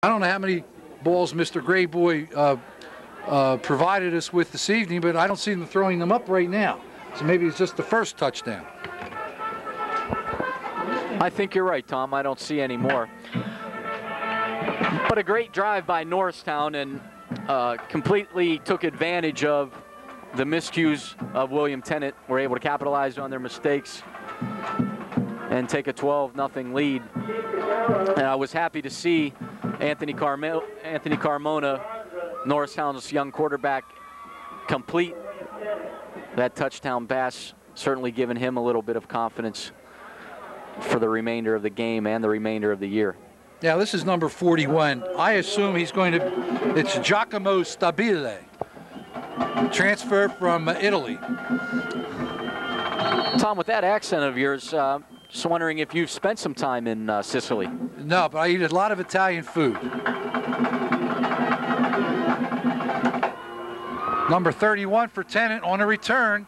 I don't know how many balls Mr. Grayboy provided us with this evening, but I don't see them throwing them up right now. So maybe it's just the first touchdown. I think you're right, Tom. I don't see any more. But a great drive by Norristown, and completely took advantage of the miscues of William Tennent. Were able to capitalize on their mistakes and take a 12-0 lead. And I was happy to see Anthony Carmona, Norristown's young quarterback, complete that touchdown pass, certainly giving him a little bit of confidence for the remainder of the game and the remainder of the year. Yeah, this is number 41. I assume he's going to, it's Giacomo Stabile, transfer from Italy. Tom, with that accent of yours, just wondering if you've spent some time in Sicily. No, but I eat a lot of Italian food. Number 31 for Tennent on a return.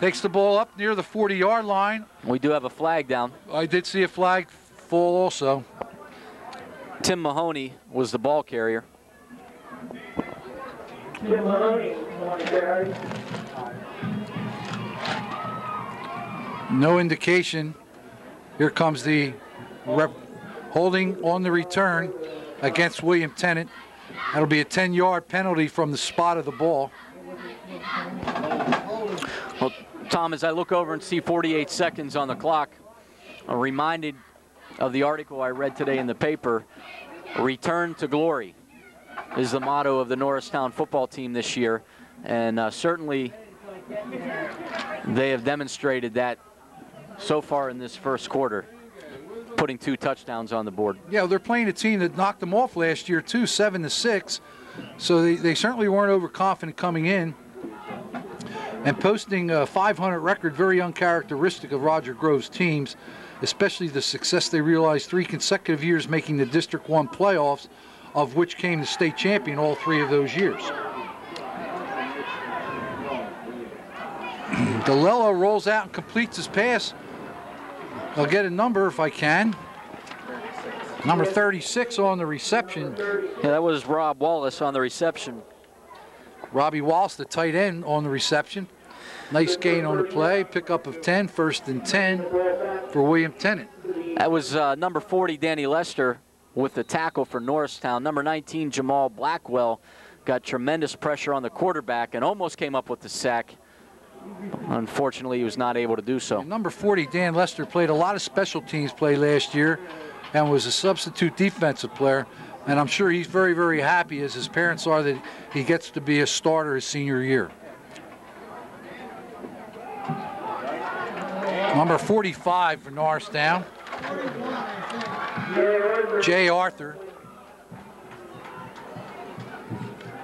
Takes the ball up near the 40-yard line. We do have a flag down. I did see a flag fall also. Tim Mahoney was the ball carrier. Tim Mahoney, ball carrier. No indication. Here comes the holding on the return against William Tennent. That'll be a 10-yard penalty from the spot of the ball. Well, Tom, as I look over and see 48 seconds on the clock, I'm reminded of the article I read today in the paper. Return to glory is the motto of the Norristown football team this year, and certainly they have demonstrated that so far in this first quarter, putting 2 touchdowns on the board. Yeah, they're playing a team that knocked them off last year too, 7-6. So they certainly weren't overconfident coming in. And posting a 500 record, very uncharacteristic of Roger Grove's teams, especially the success they realized 3 consecutive years making the District 1 playoffs, of which came the state champion all 3 of those years. DeLello rolls out and completes his pass. I'll get a number if I can. Number 36 on the reception. Yeah, that was Rob Wallace on the reception. Robbie Wallace, the tight end, on the reception. Nice gain on the play. Pickup of 10, 1st and 10 for William Tennent. That was number 40, Danny Lester, with the tackle for Norristown. Number 19, Jamal Blackwell, got tremendous pressure on the quarterback and almost came up with the sack. Unfortunately, he was not able to do so. And number 40, Dan Lester, played a lot of special teams play last year and was a substitute defensive player. And I'm sure he's very, very happy, as his parents are, that he gets to be a starter his senior year. Number 45 for Norristown, Jay Arthur.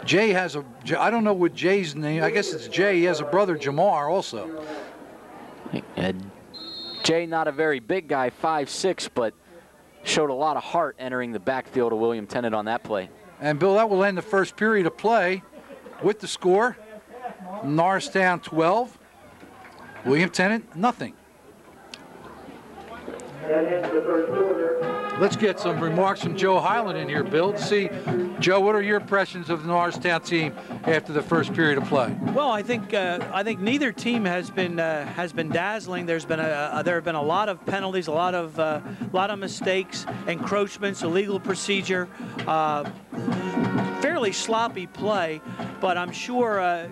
Jay has a, I don't know what Jay's name, I guess it's Jay. He has a brother, Jamar, also. Jay, not a very big guy, 5'6", but showed a lot of heart entering the backfield of William Tennent on that play. And Bill, that will end the first period of play with the score. Norristown 12, William Tennent nothing. Let's get some remarks from Joe Highland in here, Bill, to see, Joe, what are your impressions of the Norristown team after the first period of play? Well, I think neither team has been dazzling. There have been a lot of penalties, a lot of mistakes, encroachments, illegal procedure, fairly sloppy play. But I'm sure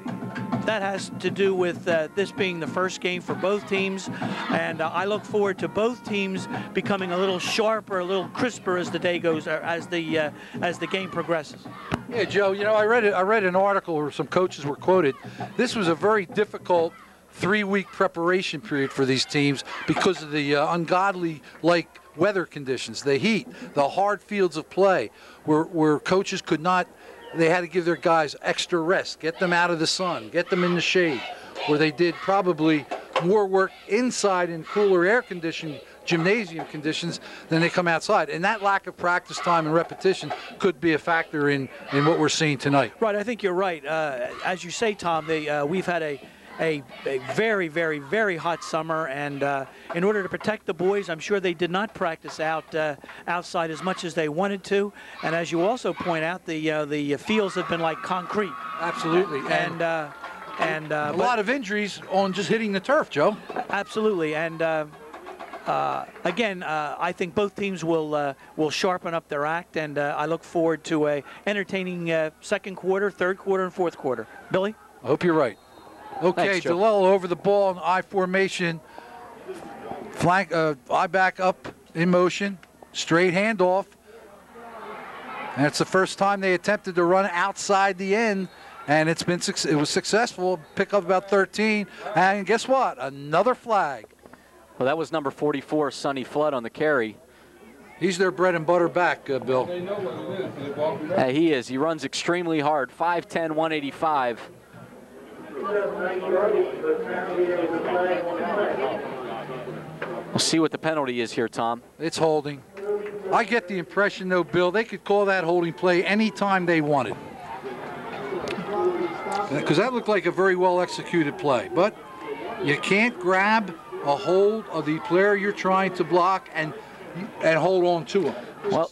that has to do with this being the first game for both teams, and I look forward to both teams becoming a little sharper, a little crisper as the day goes, as the game progresses. Yeah, Joe. You know, I read an article where some coaches were quoted. This was a very difficult 3-week preparation period for these teams because of the ungodly-like weather conditions, the heat, the hard fields of play, where coaches could not. They had to give their guys extra rest, get them out of the sun, get them in the shade, where they did probably more work inside in cooler air-conditioned gymnasium conditions than they come outside. And that lack of practice time and repetition could be a factor in what we're seeing tonight. Right, I think you're right. As you say, Tom, we've had a a very, very, very hot summer, and in order to protect the boys, I'm sure they did not practice outside as much as they wanted to. And as you also point out, the fields have been like concrete. Absolutely. And a lot of injuries on just hitting the turf, Joe. Absolutely. And again, I think both teams will sharpen up their act, and I look forward to a entertaining second quarter, third quarter, and fourth quarter. Billy? I hope you're right. Okay, Thanks, Joe. DeLello over the ball in I formation. Flank, I back up in motion. Straight handoff. And it's the first time they attempted to run outside the end, and it was successful. Pick up about 13, and guess what? Another flag. Well, that was number 44, Sonny Flood, on the carry. He's their bread and butter back, Bill. He is. He runs extremely hard. 5'10", 185. We'll see what the penalty is here, Tom. It's holding. I get the impression, though, Bill, they could call that holding play anytime they wanted. Because that looked like a very well-executed play. But you can't grab a hold of the player you're trying to block and hold on to him. Well,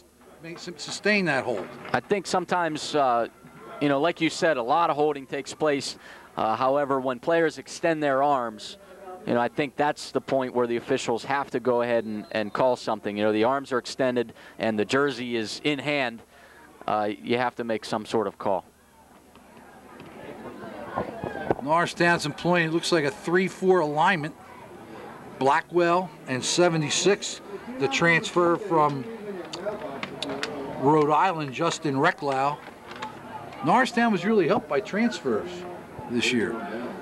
sustain that hold. I think sometimes, you know, like you said, a lot of holding takes place. However, when players extend their arms, you know, I think that's the point where the officials have to go ahead and call something. You know, the arms are extended and the jersey is in hand. You have to make some sort of call. Norristown's employing, it looks like a 3-4 alignment. Blackwell and 76, the transfer from Rhode Island, Justin Recklau. Norristown was really helped by transfers this year.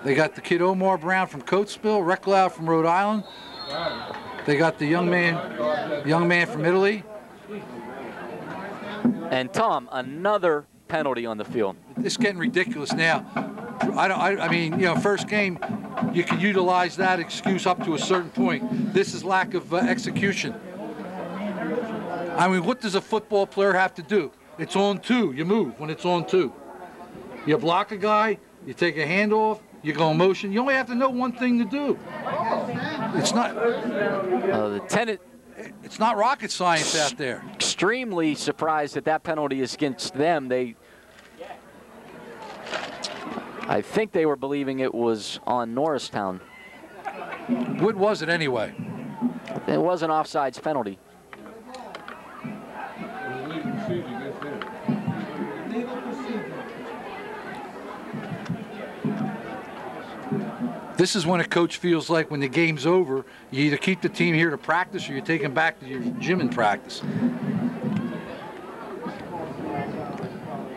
They got the kid Omar Brown from Coatesville, Recklau from Rhode Island. They got the young man from Italy. And Tom, another penalty on the field. It's getting ridiculous now. I mean, you know, first game, you can utilize that excuse up to a certain point. This is lack of execution. I mean, what does a football player have to do? It's on two. You move when it's on two. You block a guy, you take a handoff, you go in motion. You only have to know one thing to do. It's not. The Tennent. It's not rocket science out there. Extremely surprised that that penalty is against them. I think they were believing it was on Norristown. What was it anyway? It was an offsides penalty. This is when a coach feels like when the game's over, you either keep the team here to practice or you take them back to your gym and practice.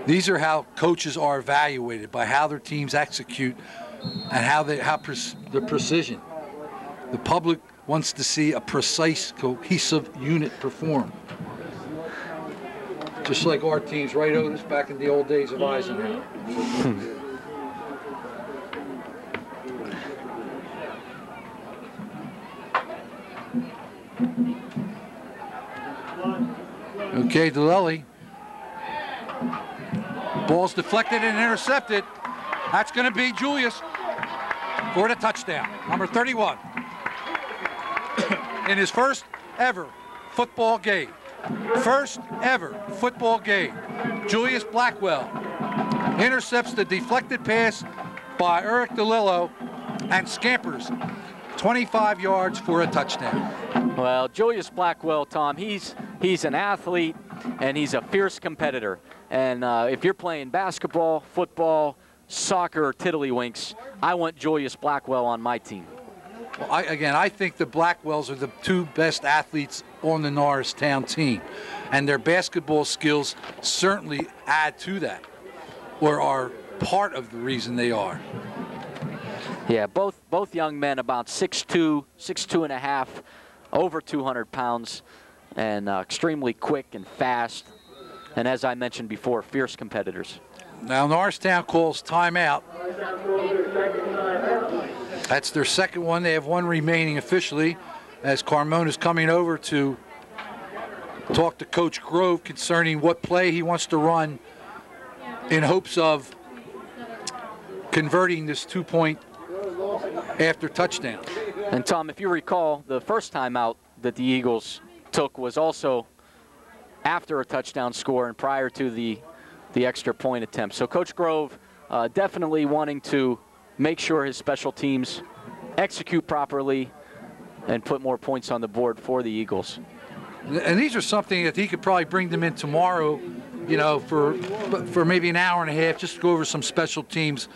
These are how coaches are evaluated, by how their teams execute and how the precision. The public wants to see a precise, cohesive unit perform. Just like our teams, right, Otis, back in the old days of Eisenhower. Okay, DeLelli. Ball's deflected and intercepted. That's going to be Julius for the touchdown, number 31. In his first ever football game. First ever football game. Julius Blackwell intercepts the deflected pass by Eric DeLello and scampers 25 yards for a touchdown. Well, Julius Blackwell, Tom, he's an athlete and he's a fierce competitor. And if you're playing basketball, football, soccer, or tiddlywinks, I want Julius Blackwell on my team. Well, I think the Blackwells are the two best athletes on the Norristown team. And their basketball skills certainly add to that, or are part of the reason they are. Yeah, both young men about 6'2", 6'2 and a half, over 200 pounds, and extremely quick and fast. And as I mentioned before, fierce competitors. Now Norristown calls timeout. That's their second one. They have one remaining officially, as Carmona is coming over to talk to Coach Grove concerning what play he wants to run in hopes of converting this two-point after touchdown. And Tom, if you recall, the first time out that the Eagles took was also after a touchdown score and prior to the extra point attempt. So Coach Grove definitely wanting to make sure his special teams execute properly and put more points on the board for the Eagles. And these are something that he could probably bring them in tomorrow, you know, for maybe an hour and a half, just to go over some special teams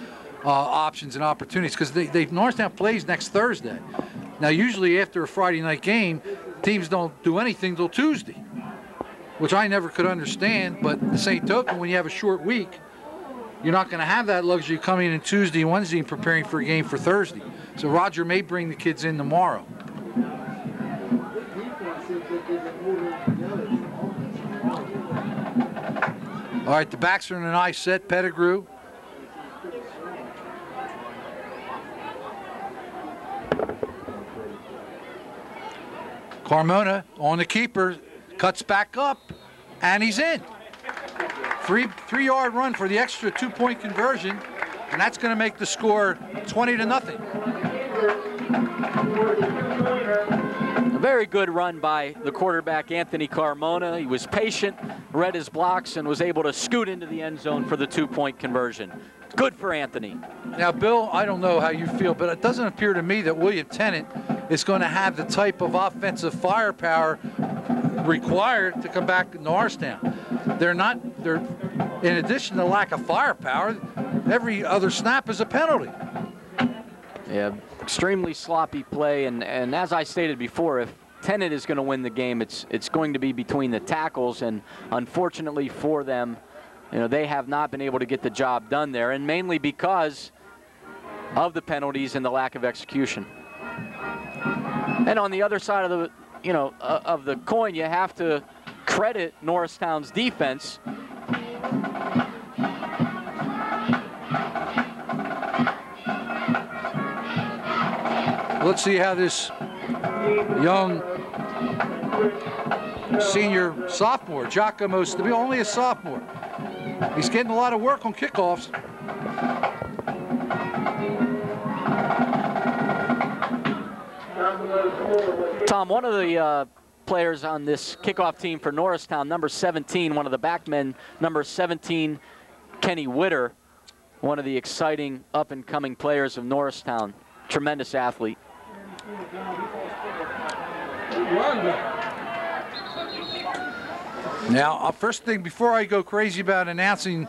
options and opportunities, because Norristown plays next Thursday. Now, usually after a Friday night game, teams don't do anything till Tuesday, which I never could understand. But the same token, when you have a short week, you're not going to have that luxury coming in Tuesday and Wednesday and preparing for a game for Thursday. So Roger may bring the kids in tomorrow. All right, the backs are in a nice set. Pettigrew. Carmona on the keeper, cuts back up, and he's in. Three-yard run for the extra 2-point conversion, and that's going to make the score 20-0. A very good run by the quarterback, Anthony Carmona. He was patient, read his blocks, and was able to scoot into the end zone for the 2-point conversion. Good for Anthony. Now, Bill, I don't know how you feel, but it doesn't appear to me that William Tennent is going to have the type of offensive firepower required to come back to Norristown. They're in addition to lack of firepower, every other snap is a penalty. Yeah, extremely sloppy play, and as I stated before, if Tennent is going to win the game, it's going to be between the tackles, and unfortunately for them, you know, they have not been able to get the job done there, and mainly because of the penalties and the lack of execution. And on the other side of the, of the coin, you have to credit Norristown's defense. Let's see how this young senior sophomore, Giacomo Stabile, only a sophomore. He's getting a lot of work on kickoffs. Tom, one of the players on this kickoff team for Norristown, number 17, one of the backmen, number 17, Kenny Witter, one of the exciting up-and-coming players of Norristown. Tremendous athlete. Now, first thing, before I go crazy about announcing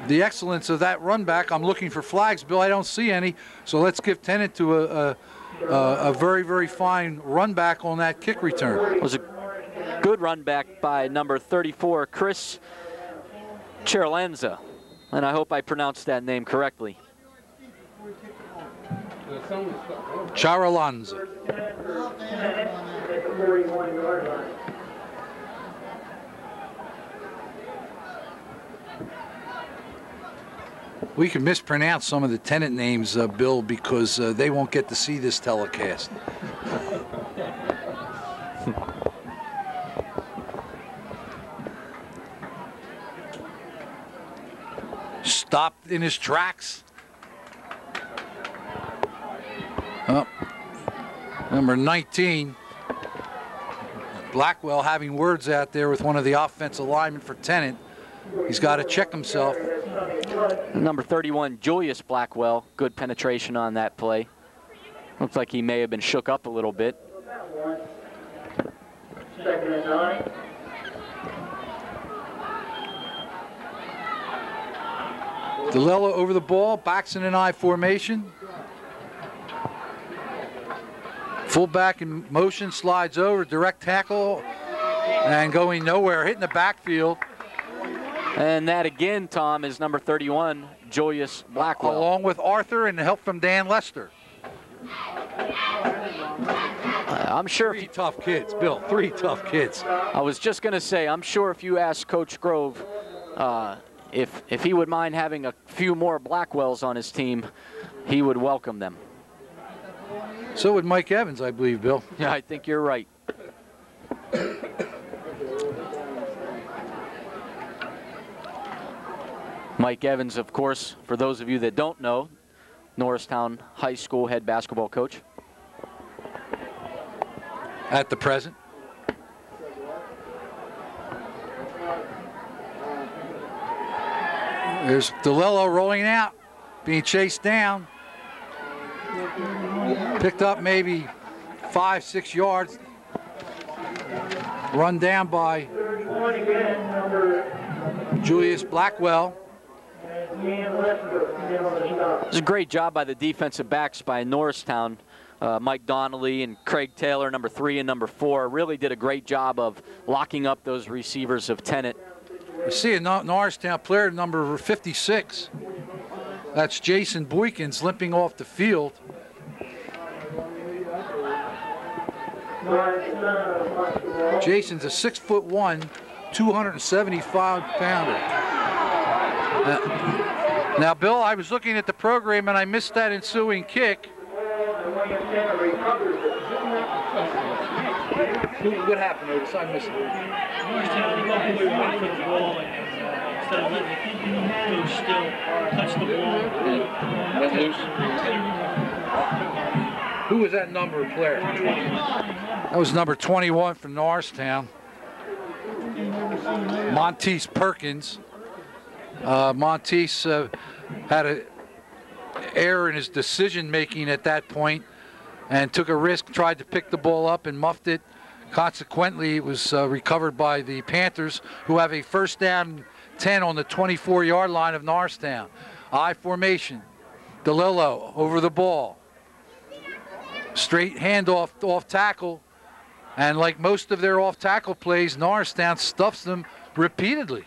the excellence of that run back, I'm looking for flags. Bill, I don't see any, so let's give Tennent to a very, very fine run back on that kick return. It was a good run back by number 34, Chris Charalanza, and I hope I pronounced that name correctly. Charalanza. We can mispronounce some of the Tennent names, Bill, because they won't get to see this telecast. Stopped in his tracks. Oh, number 19, Blackwell, having words out there with one of the offensive linemen for Tennent. He's got to check himself. Number 31, Julius Blackwell, good penetration on that play. Looks like he may have been shook up a little bit. Second and 9. DeLello over the ball, backs in an I formation. Fullback in motion, slides over, direct tackle, and going nowhere, hitting the backfield. And that again, Tom, is number 31, Julius Blackwell. Along with Arthur and help from Dan Lester. I'm sure. Three tough kids, Bill, 3 tough kids. I was just going to say, I'm sure if you ask Coach Grove if he would mind having a few more Blackwells on his team, he would welcome them. So would Mike Evans, I believe, Bill. Yeah, I think you're right. Mike Evans, of course, for those of you that don't know, Norristown High School head basketball coach. At the present. There's DeLillo rolling out, being chased down. Picked up maybe 5-6 yards. Run down by Julius Blackwell. It was a great job by the defensive backs by Norristown. Mike Donnelly and Craig Taylor, number 3 and number 4, really did a great job of locking up those receivers of Tennent. You see a Norristown player, number 56. That's Jason Boykins limping off the field. Jason's a 6'1", 275-pounder. Now, Bill, I was looking at the program and I missed that ensuing kick. What happened, Otis? I missed it. Norristown went for the ball and instead of letting it go still, touch the ball. Went loose. Who was that number player? 21. That was number 21 for Norristown. Monteith Perkins. Monteith had an error in his decision making at that point and took a risk, tried to pick the ball up and muffed it. Consequently, it was recovered by the Panthers, who have a first down 10 on the 24-yard line of Norristown. I formation. DeLillo over the ball. Straight handoff off tackle. And like most of their off tackle plays, Norristown stuffs them repeatedly.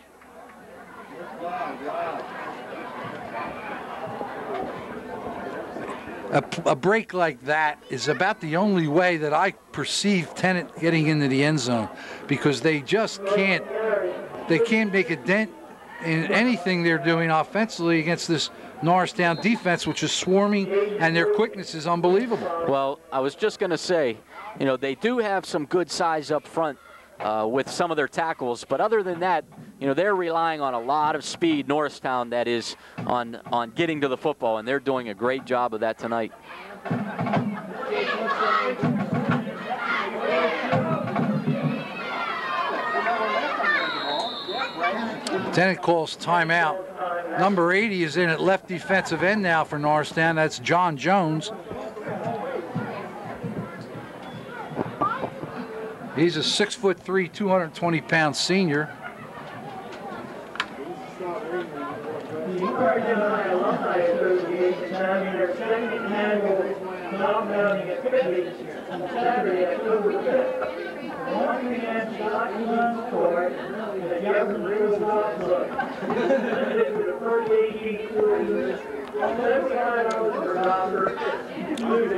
A break like that is about the only way that I perceive Tennent getting into the end zone, because they just can't make a dent in anything they're doing offensively against this Norristown defense, which is swarming, and their quickness is unbelievable. Well, I was just going to say, you know, they do have some good size up front with some of their tackles, but other than that, you know, they're relying on a lot of speed, Norristown, that is, on getting to the football, and they're doing a great job of that tonight. Tennent calls timeout. Number 80 is in at left defensive end now for Norristown. That's John Jones. He's a 6'3", 220-pound senior.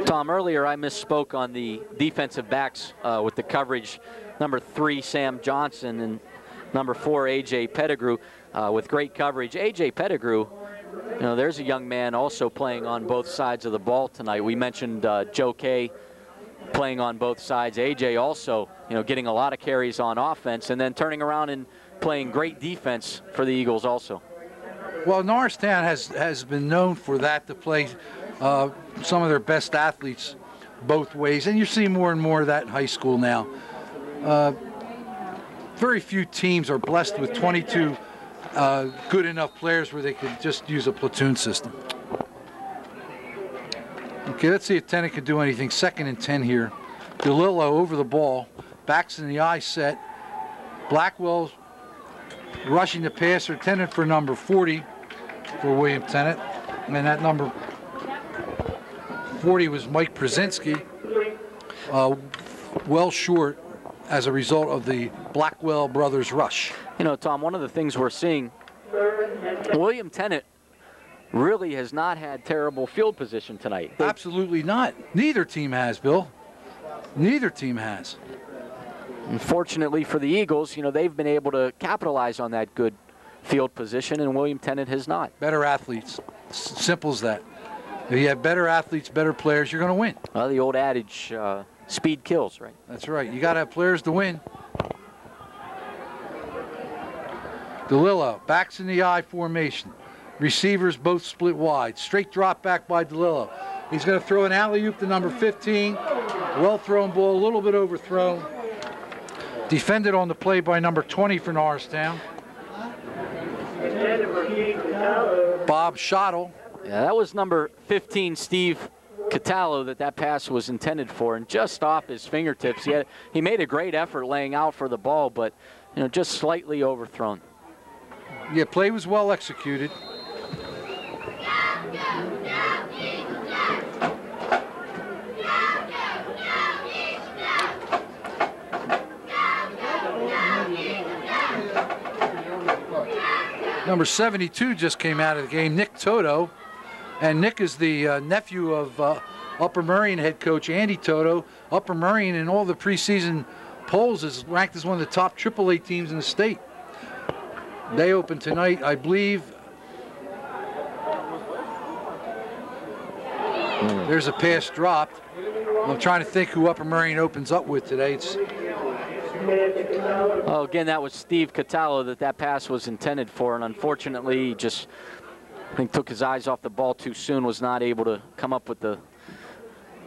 Tom, earlier I misspoke on the defensive backs with the coverage. Number 3, Sam Johnson, and number 4, A.J. Pettigrew, with great coverage. A.J. Pettigrew, you know, there's a young man also playing on both sides of the ball tonight. We mentioned Joe Kay playing on both sides. A.J. also, you know, getting a lot of carries on offense and then turning around and playing great defense for the Eagles also. Well, Norristown has been known for that, to play some of their best athletes both ways, and you see more and more of that in high school now. Very few teams are blessed with 22 good enough players where they could just use a platoon system. Okay, let's see if Tennent can do anything. 2nd and 10 here. DeLillo over the ball, backs in the eye set. Blackwell rushing the passer. Tennent for number 40 for William Tennent, and that number 40 was Mike Przezinski. Well short as a result of the Blackwell brothers rush. You know, Tom, one of the things we're seeing, William Tennent really has not had terrible field position tonight. Absolutely not. Neither team has, Bill. Neither team has. Unfortunately for the Eagles, you know, they've been able to capitalize on that good field position, and William Tennent has not. Better athletes. Simple as that. If you have better athletes, better players, you're going to win. Well, the old adage, speed kills, right? That's right. You got to have players to win. DeLillo backs in the I formation. Receivers both split wide. Straight drop back by DeLillo. He's going to throw an alley-oop to number 15. Well thrown ball, a little bit overthrown. Defended on the play by number 20 for Norristown. Bob Schottle. Yeah, that was number 15, Steve Catallo, that pass was intended for, and just off his fingertips. He made a great effort laying out for the ball, but just slightly overthrown. Yeah, play was well executed. Number 72 just came out of the game, Nick Toto. And Nick is the nephew of Upper Merion head coach Andy Toto. Upper Merion in all the preseason polls is ranked as one of the top AAA teams in the state. They open tonight, I believe. There's a pass dropped. I'm trying to think who Upper Merion opens up with today. Oh, again, that was Steve Catallo that pass was intended for, and unfortunately, he just, I think, took his eyes off the ball too soon, was not able to come up with the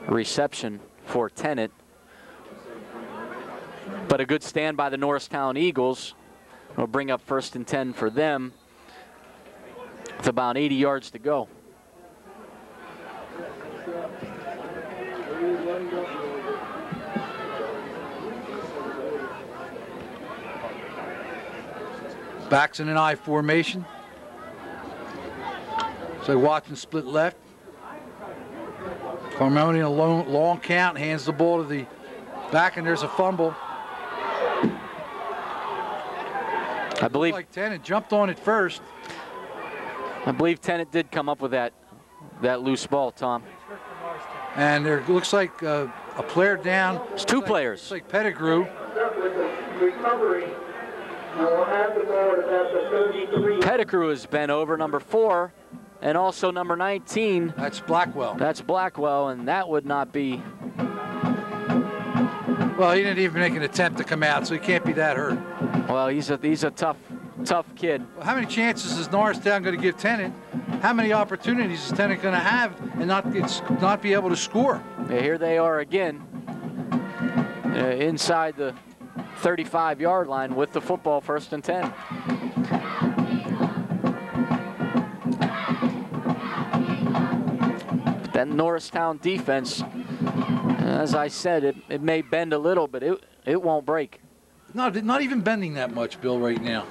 reception for Tennent. But a good stand by the Norristown Eagles. Will bring up 1st and 10 for them with about 80 yards to go. Backs in an I formation. So Watson split left. Carmoni in a long count, hands the ball to the back, and there's a fumble. I believe like Tennent jumped on it first. I believe Tennent did come up with that loose ball, Tom. And there looks like a player down. It's two players. Looks like Pettigrew. Pettigrew has been over, number 4, and also number 19. That's Blackwell. That's Blackwell, and that would not be. Well, he didn't even make an attempt to come out, so he can't be that hurt. Well, he's a tough kid. Well, how many chances is Norristown going to give Tennent? How many opportunities is Tennent going to have and not be able to score? Yeah, here they are again, inside the 35-yard line with the football, 1st and 10. But that Norristown defense, as I said, it may bend a little, but it won't break. No, not even bending that much, Bill, right now.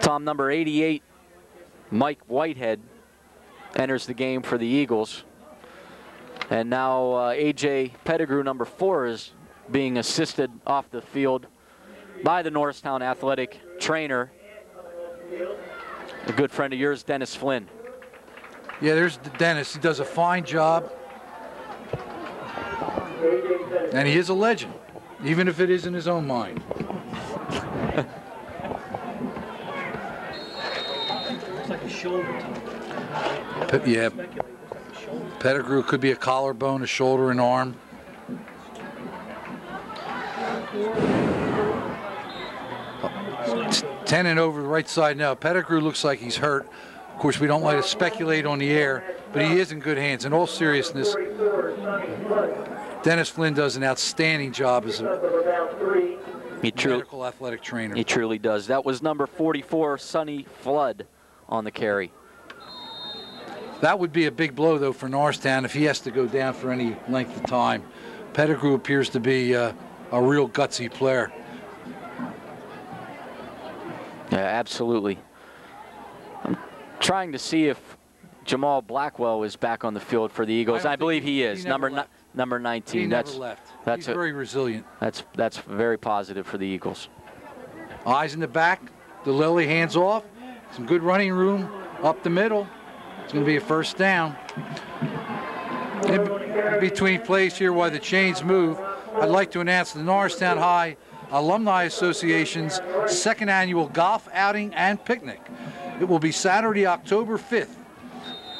Tom, number 88, Mike Whitehead, enters the game for the Eagles. And now A.J. Pettigrew, number 4, is being assisted off the field by the Norristown athletic trainer, a good friend of yours, Dennis Flynn. Yeah, there's Dennis. He does a fine job. And he is a legend, even if it is in his own mind. Yeah, Pettigrew could be a collarbone, a shoulder, an arm. Tennent over the right side now. Pettigrew looks like he's hurt. Of course, we don't like to speculate on the air, but he is in good hands. In all seriousness, Dennis Flynn does an outstanding job as a medical athletic trainer. He truly does. That was number 44, Sonny Flood, on the carry. That would be a big blow, though, for Norristown if he has to go down for any length of time. Pettigrew appears to be a real gutsy player. Yeah, absolutely. I'm trying to see if Jamal Blackwell is back on the field for the Eagles. I believe he is. Number 19. He never left. He's very resilient. That's very positive for the Eagles. Eyes in the back. The Lily hands off. Some good running room up the middle. It's going to be a 1st down. In between plays here while the chains move, I'd like to announce the Norristown High Alumni Association's 2nd annual golf outing and picnic. It will be Saturday, October 5th.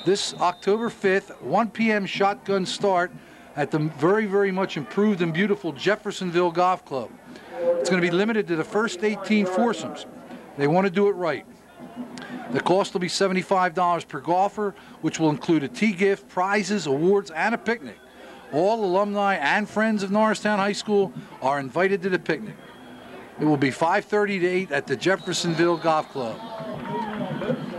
This October 5th, 1 p.m. shotgun start at the very, very much improved and beautiful Jeffersonville Golf Club. It's going to be limited to the first 18 foursomes. They want to do it right. The cost will be $75 per golfer, which will include a tee gift, prizes, awards, and a picnic. All alumni and friends of Norristown High School are invited to the picnic. It will be 5:30 to 8 at the Jeffersonville Golf Club.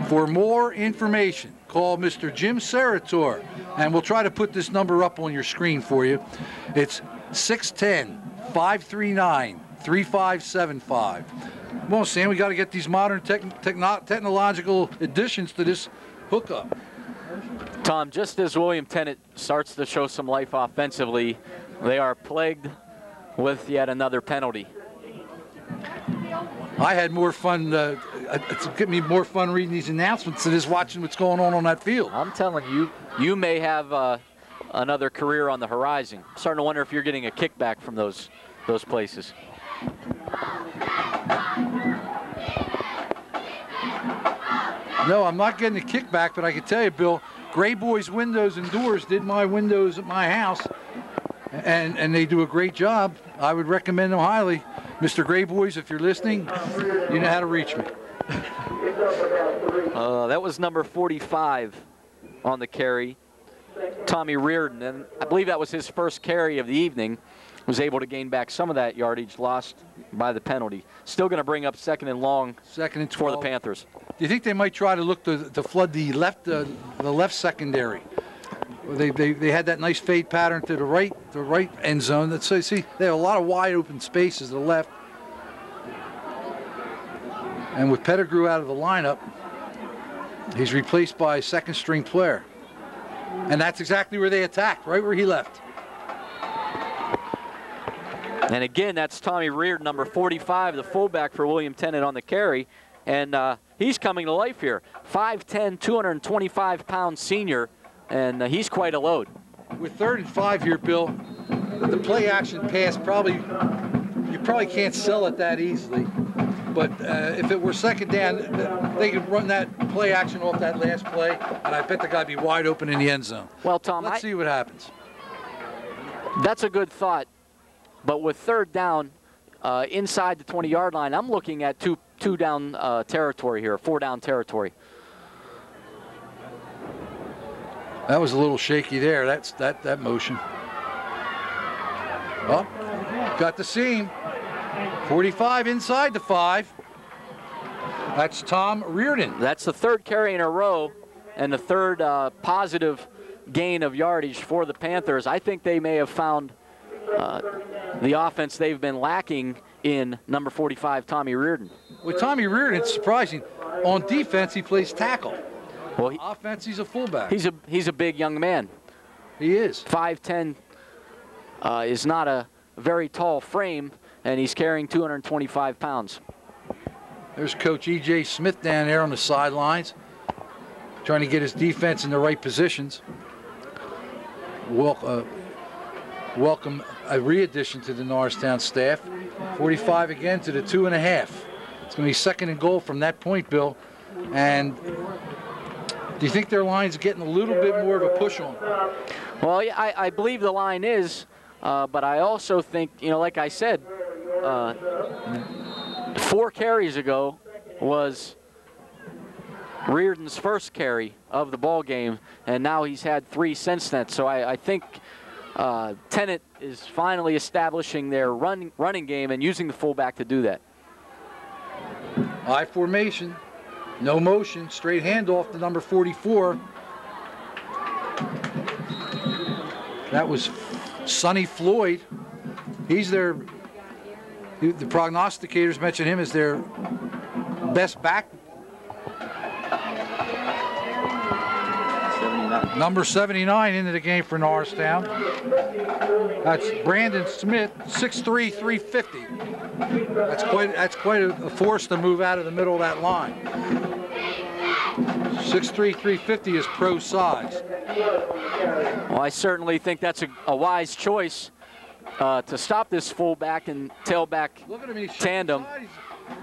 For more information, call Mr. Jim Serator, and we'll try to put this number up on your screen for you. It's 610-539-3575. Come on, Sam, we got to get these modern technological additions to this hookup. Tom, just as William Tennent starts to show some life offensively, they are plagued with yet another penalty. I had more fun, it's getting me more fun reading these announcements than just watching what's going on that field. I'm telling you, you may have another career on the horizon. I'm starting to wonder if you're getting a kickback from those places. No, I'm not getting a kickback, but I can tell you, Bill, Gray Boys Windows and Doors did my windows at my house, and they do a great job. I would recommend them highly. Mr. Gray Boys, if you're listening, you know how to reach me. That was number 45 on the carry, Tommy Reardon, and I believe that was his first carry of the evening. Was able to gain back some of that yardage lost by the penalty. Still going to bring up second and long. Second and 12 for the Panthers. Do you think they might try to look to flood the left secondary? They had that nice fade pattern to the right end zone. That's so see they have a lot of wide open spaces to the left. And with Pettigrew out of the lineup, he's replaced by a second string player. And that's exactly where they attacked, right where he left. And again, that's Tommy Reardon, number 45, the fullback for William Tennent on the carry. And he's coming to life here. 5'10", 225-pound senior, and he's quite a load. With 3rd and 5 here, Bill, the play action pass you probably can't sell it that easily. But if it were second down, they could run that play action off that last play, and I bet the guy would be wide open in the end zone. Well, Tom, let's see what happens. That's a good thought. But with 3rd down inside the 20-yard line, I'm looking at two down territory here, 4 down territory. That was a little shaky there. That motion. Oh, got the seam. 45 inside the 5. That's Tom Reardon. That's the 3rd carry in a row and the 3rd positive gain of yardage for the Panthers. I think they may have found the offense they've been lacking in number 45, Tommy Reardon. With Tommy Reardon, it's surprising. On defense, he plays tackle. Well, offense, he's a fullback. He's a big young man. He is. 5'10", is not a very tall frame, and he's carrying 225 pounds. There's Coach E.J. Smith down there on the sidelines, trying to get his defense in the right positions. Welcome a re-addition to the Norristown staff. 45 again to the 2.5. It's going to be 2nd and goal from that point, Bill. And do you think their line's getting a little bit more of a push on them? Well, yeah, I believe the line is, but I also think, like I said, 4 carries ago was Reardon's first carry of the ball game, and now he's had 3 since then. So I think Tennent is finally establishing their running game and using the fullback to do that. I formation, no motion, straight handoff to number 44. That was Sonny Floyd. He's the prognosticators mention him as their best back. Number 79 into the game for Norristown. That's Brandon Smith, 6'3", 350. That's quite a force to move out of the middle of that line. 6'3", 350 is pro size. Well, I certainly think that's a wise choice to stop this fullback and tailback tandem.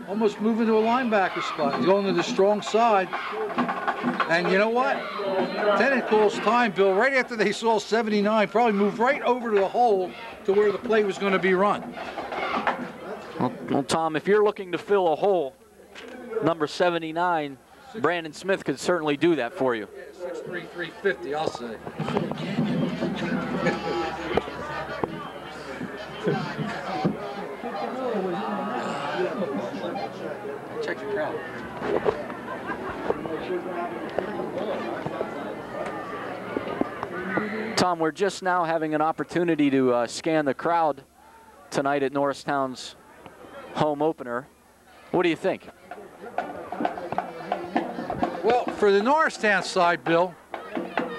almost moving to a linebacker spot. He's going to the strong side. And you know what? Tennent calls time, Bill, right after they saw 79, probably moved right over to the hole to where the play was going to be run. Well, Tom, if you're looking to fill a hole, number 79, Brandon Smith could certainly do that for you. 6'3", 350, I'll say. Check your crowd. Tom, we're just now having an opportunity to scan the crowd tonight at Norristown's home opener. What do you think? Well, for the Norristown side, Bill,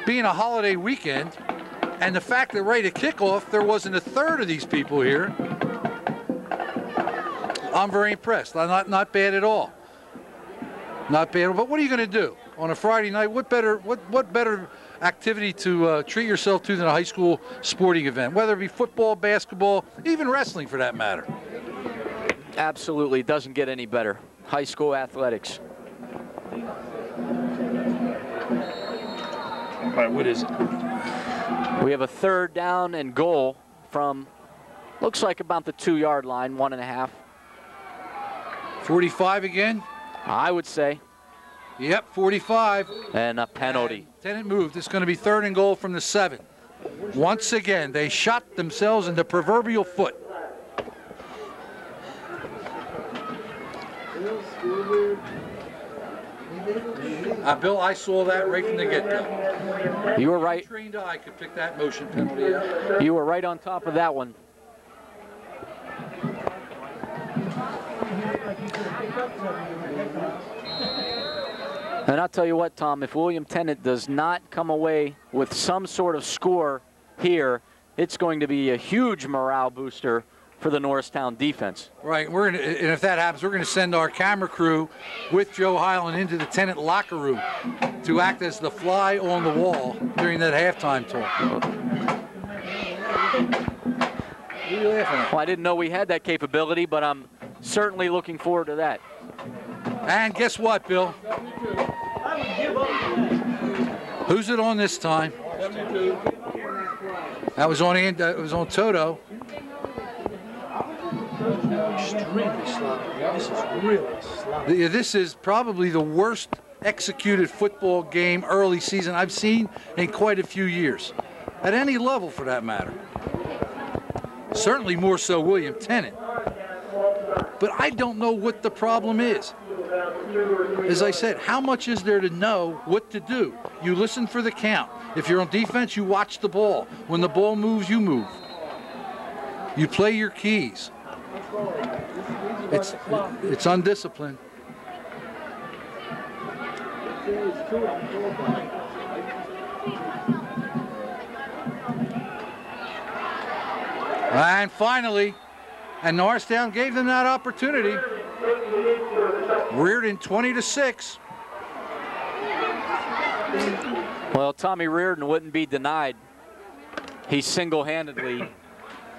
being a holiday weekend, and the fact that right at kickoff there wasn't a third of these people here, I'm very impressed. Not bad at all. Not bad. But what are you going to do on a Friday night? What better activity to treat yourself to than a high school sporting event, whether it be football, basketball, even wrestling for that matter? Absolutely, it doesn't get any better. High school athletics. All right, what is it? We have a 3rd down and goal from, looks like about the 2-yard line, 1.5. 45 again? I would say. Yep, 45. And a penalty. And Tennent moved. It's going to be 3rd and goal from the 7. Once again, they shot themselves in the proverbial foot. Bill, I saw that right from the get-go. You were right. Trained eye could pick that motion penalty out. You were right on top of that one. And I'll tell you what, Tom, if William Tennent does not come away with some sort of score here, it's going to be a huge morale booster for the Norristown defense. Right, and if that happens, we're going to send our camera crew with Joe Highland into the Tennent locker room to act as the fly on the wall during that halftime talk. What are you laughing at? Well, I didn't know we had that capability, but I'm certainly looking forward to that. And guess what, Bill? Who's it on this time? That was on Toto. Extremely sloppy. This is really sloppy. This is probably the worst executed football game early season I've seen in quite a few years, at any level for that matter. Certainly more so William Tennent. But I don't know what the problem is. As I said, how much is there to know what to do? You listen for the count. If you're on defense, you watch the ball. When the ball moves, you move. You play your keys. It's undisciplined. And finally, and Norristown gave them that opportunity. Reardon 20-6. Well, Tommy Reardon wouldn't be denied. He single-handedly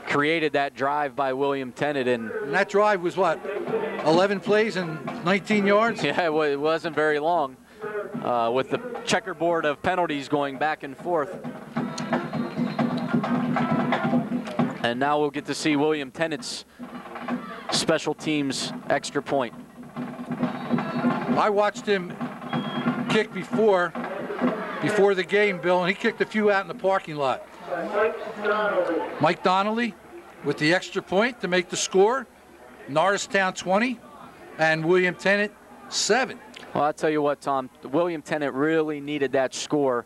created that drive by William Tennent. And that drive was what, 11 plays and 19 yards? Yeah, it wasn't very long with the checkerboard of penalties going back and forth. And now we'll get to see William Tennant's special teams extra point. I watched him kick before the game, Bill, and he kicked a few out in the parking lot. Mike Donnelly with the extra point to make the score. Norristown 20 and William Tennent 7. Well, I'll tell you what, Tom, William Tennent really needed that score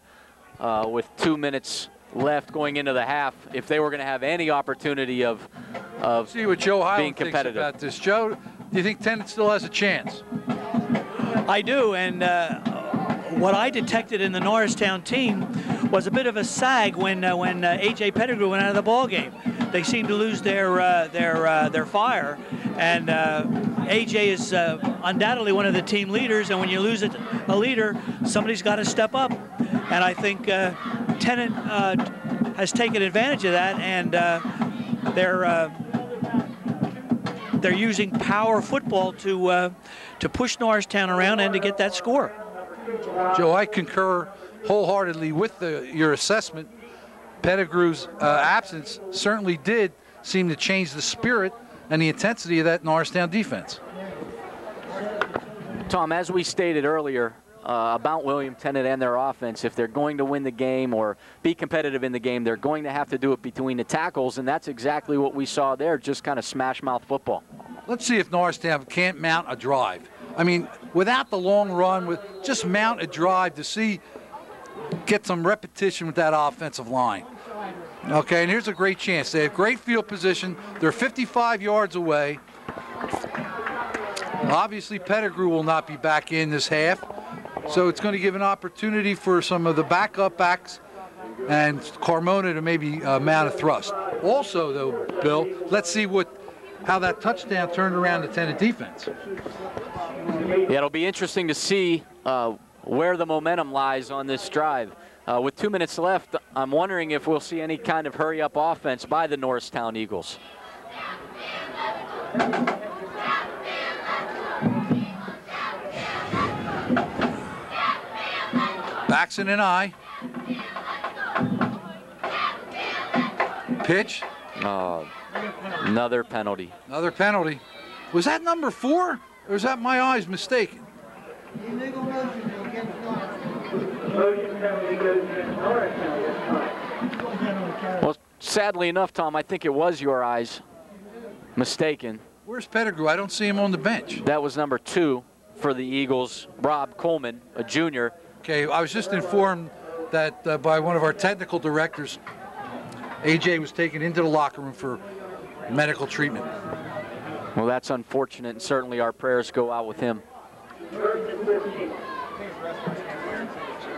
with 2 minutes left going into the half if they were going to have any opportunity of see what Joe Highland being competitive. Thinks about this. Joe, do you think Tennent still has a chance? I do, and what I detected in the Norristown team was a bit of a sag when A.J. Pettigrew went out of the ball game. They seemed to lose their fire, and A.J. is undoubtedly one of the team leaders, and when you lose a leader, somebody's got to step up. And I think Tennent they're using power football to push Norristown around and to get that score. Joe, I concur wholeheartedly with your assessment. Pettigrew's absence certainly did seem to change the spirit and the intensity of that Norristown defense. Tom, as we stated earlier about William Tennent and their offense, if they're going to win the game or be competitive in the game, they're going to have to do it between the tackles, and that's exactly what we saw there, just kind of smash-mouth football. Let's see if Norristown can't mount a drive. I mean, without the long run, just mount a drive to get some repetition with that offensive line. Okay, and here's a great chance. They have great field position. They're 55 yards away. Obviously, Pettigrew will not be back in this half, so it's going to give an opportunity for some of the backup backs and Carmona to maybe mount a thrust. Also, though, Bill, let's see how that touchdown turned around the Tennent defense. Yeah, it'll be interesting to see where the momentum lies on this drive. With 2 minutes left, I'm wondering if we'll see any kind of hurry-up offense by the Norristown Eagles. Baxton and I. Pitch. Oh, another penalty. Another penalty. Was that number 4? Or is that my eyes mistaken? Well, sadly enough, Tom, I think it was your eyes mistaken. Where's Pettigrew? I don't see him on the bench. That was number 2 for the Eagles, Rob Coleman, a junior. Okay, I was just informed that by one of our technical directors, AJ was taken into the locker room for medical treatment. Well, that's unfortunate, and certainly our prayers go out with him.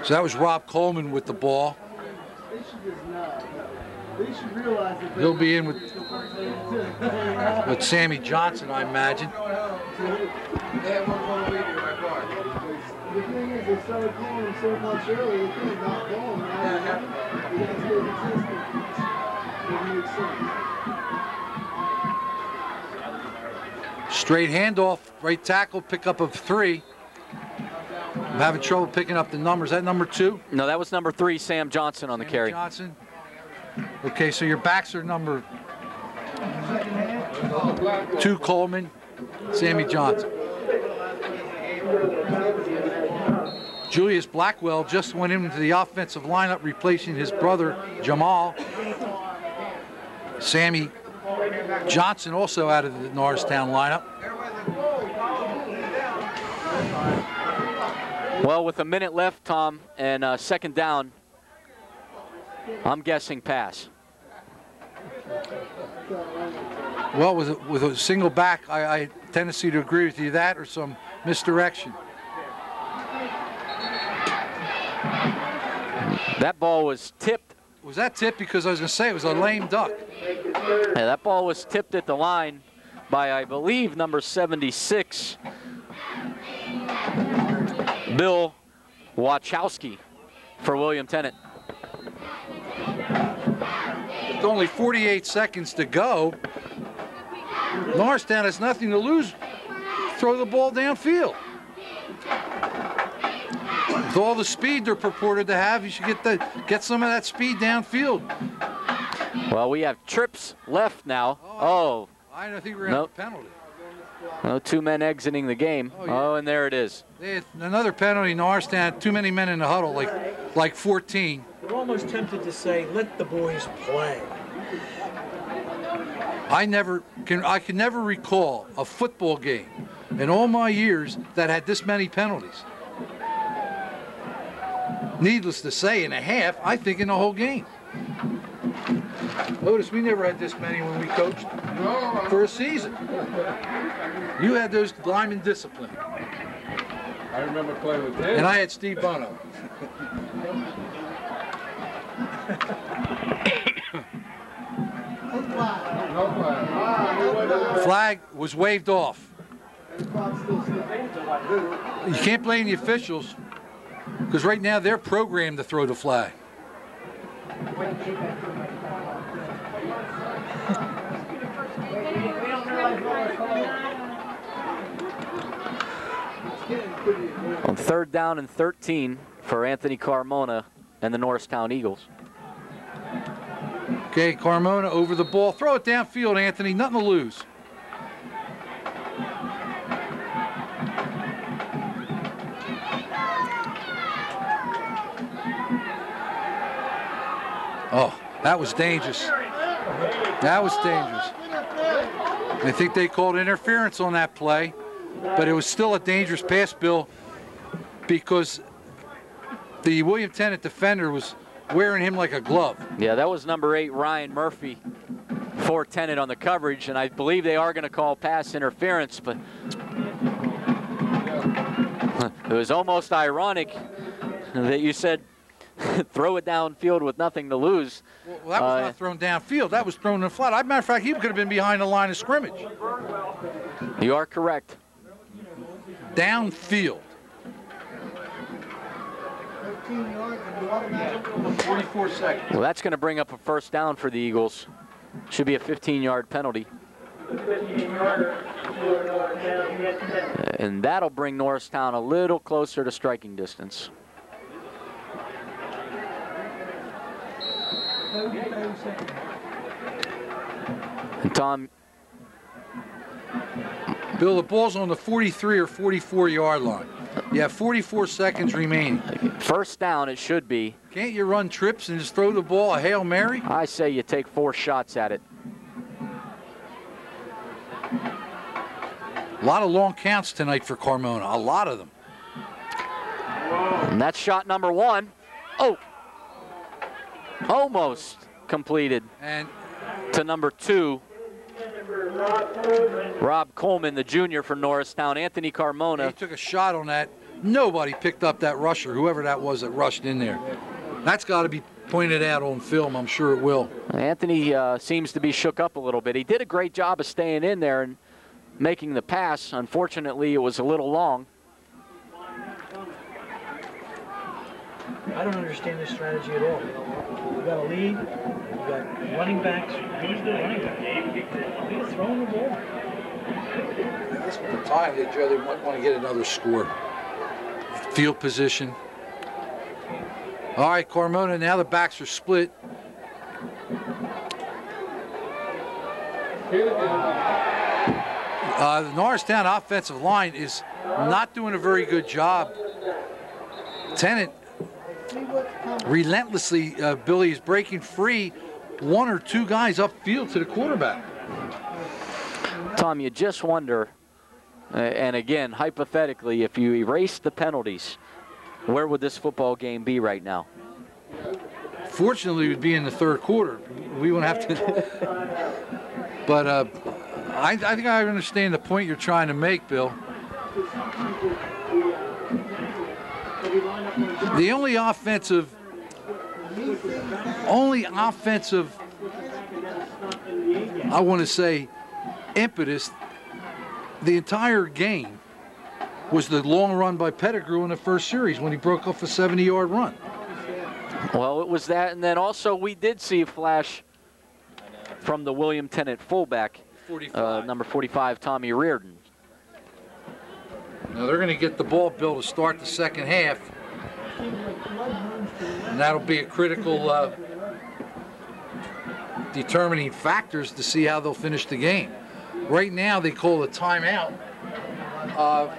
So that was Rob Coleman with the ball. He'll be in with Sammy Johnson, I imagine. The thing is, they started calling him so much earlier, they could have not called him. You got to stay consistent. It makes sense. Straight handoff, right tackle, pickup of 3. I'm having trouble picking up the numbers. Is that number 2? No, that was number 3, Sam Johnson on the carry. Johnson. Okay, so your backs are number 2, Coleman, Sammy Johnson. Julius Blackwell just went into the offensive lineup, replacing his brother Jamal. Sammy Johnson also out of the Norristown lineup. Well, with a minute left, Tom, and second down, I'm guessing pass. Well, with a single back, I tendency to agree with you, that or some misdirection. That ball was tipped. Was that tipped? Because I was going to say it was a lame duck. Yeah, that ball was tipped at the line by, I believe, number 76, Bill Wachowski for William Tennent. With only 48 seconds to go, Norristown has nothing to lose. Throw the ball downfield. With all the speed they're purported to have, you should get some of that speed downfield. Well, we have trips left now. Oh. I don't think we're going to have a penalty. No, 2 men exiting the game. Oh, yeah. Oh, and there it is. Another penalty. Norristown, too many men in the huddle, like 14. We're almost tempted to say, let the boys play. I can never recall a football game in all my years that had this many penalties. Needless to say, in a half, I think in the whole game. Otis, we never had this many when we coached for a season. You had those linemen disciplined. I remember playing with him. And I had Steve Bono. No flag. Flag was waved off. You can't blame the officials, because right now they're programmed to throw the flag. On 3rd down and 13 for Anthony Carmona and the Norristown Eagles. Okay, Carmona over the ball. Throw it downfield, Anthony. Nothing to lose. Oh, that was dangerous. That was dangerous. I think they called interference on that play, but it was still a dangerous pass, Bill, because the William Tennent defender was wearing him like a glove. Yeah, that was number 8, Ryan Murphy, for Tennent on the coverage, and I believe they are going to call pass interference, but it was almost ironic that you said throw it downfield with nothing to lose. Well, that was not thrown downfield. That was thrown in the flat. As a matter of fact, he could have been behind the line of scrimmage. You are correct. Downfield. 44 seconds. Well, that's going to bring up a 1st down for the Eagles. Should be a 15-yard penalty. And that'll bring Norristown a little closer to striking distance. And Tom. Bill, the ball's on the 43 or 44-yard line. You have 44 seconds remaining. 1st down it should be. Can't you run trips and just throw the ball a Hail Mary? I say you take 4 shots at it. A lot of long counts tonight for Carmona. A lot of them. And that's shot number 1. Oh! Almost completed. And to number 2. Rob Coleman, the junior for Norristown. Anthony Carmona. He took a shot on that. Nobody picked up that rusher, whoever that was that rushed in there. That's got to be pointed out on film. I'm sure it will. Anthony seems to be shook up a little bit. He did a great job of staying in there and making the pass. Unfortunately, it was a little long. I don't understand this strategy at all. You got a lead, you got running backs. Who's the running back? He's throwing the ball. That's the time they might want to get another score. Field position. All right, Carmona, now the backs are split. The Norristown offensive line is not doing a very good job. Tennent relentlessly, Billy, is breaking free 1 or 2 guys upfield to the quarterback. Tom, you just wonder, and again, hypothetically, if you erase the penalties, where would this football game be right now? Fortunately, it would be in the 3rd quarter. We won't have to. But I think I understand the point you're trying to make, Bill. The only offensive, I want to say, impetus the entire game was the long run by Pettigrew in the 1st series when he broke off a 70-yard run. Well, it was that, and then also we did see a flash from the William Tennent fullback, number 45, Tommy Reardon. Now they're going to get the ball, Bill, to start the 2nd half. And that'll be a critical determining factors to see how they'll finish the game. Right now they call a timeout.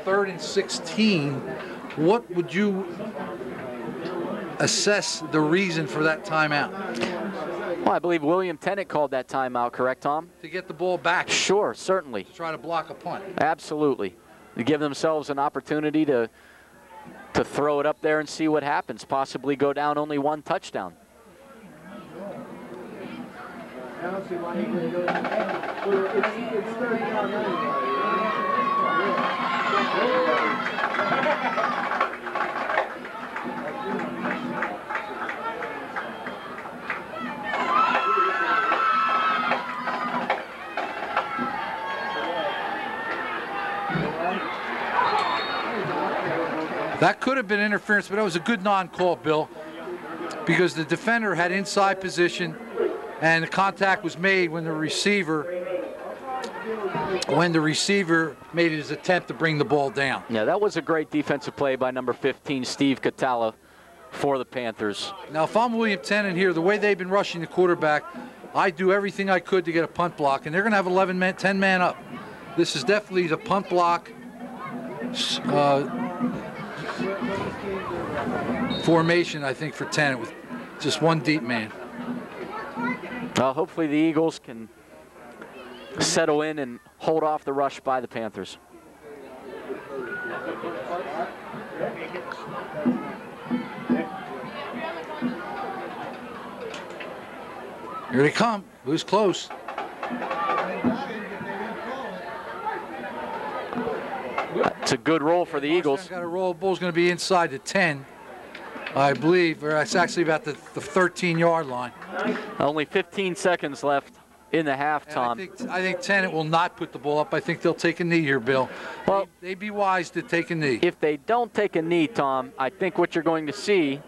3rd and 16. What would you assess the reason for that timeout? Well, I believe William Tennent called that timeout, correct, Tom? To get the ball back. Sure, certainly. To try to block a punt. Absolutely. To give themselves an opportunity to throw it up there and see what happens, possibly go down only 1 touchdown. I don't see why he wouldn't go down. It's 30 yard That could have been interference, but that was a good non-call, Bill, because the defender had inside position and the contact was made when the receiver when the receiver made his attempt to bring the ball down. Yeah, that was a great defensive play by number 15, Steve Catala, for the Panthers. Now, if I'm William Tennent here, the way they've been rushing the quarterback, I do everything I could to get a punt block, and they're going to have 10 man up. This is definitely the punt block formation, I think, for Tennent, with just one deep man. Hopefully the Eagles can settle in and hold off the rush by the Panthers. Here they come. Who's close? It's a good roll for the Eagles. Got a roll. Ball's going to be inside the 10, I believe, or it's actually about the 13-yard line. Only 15 seconds left in the half, Tom. I think Tennent will not put the ball up. I think they'll take a knee here, Bill. Well, they'd be wise to take a knee. If they don't take a knee, Tom, I think what you're going to see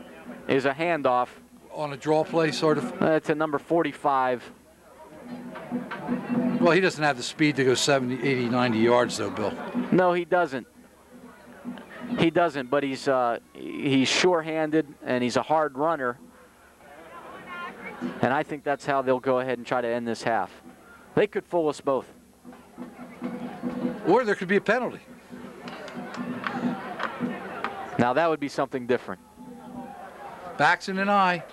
is a handoff. On a draw play, sort of? To number 45. Well, he doesn't have the speed to go 70, 80, 90 yards, though, Bill. No, he doesn't. He doesn't, but he's sure-handed, and he's a hard runner. And I think that's how they'll go ahead and try to end this half. They could fool us both. Or there could be a penalty. Now, that would be something different. Backs in an eye.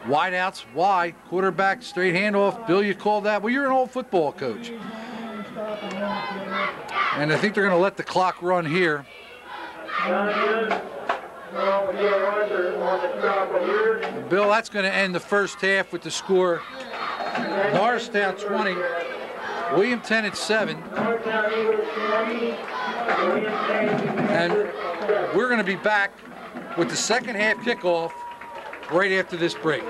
Wide outs, wide. Quarterback, straight handoff. Bill, you called that? Well, you're an old football coach. And I think they're going to let the clock run here. Bill, that's going to end the first half with the score. Norristown 20, William Tennent 7. And we're going to be back with the second half kickoff right after this break.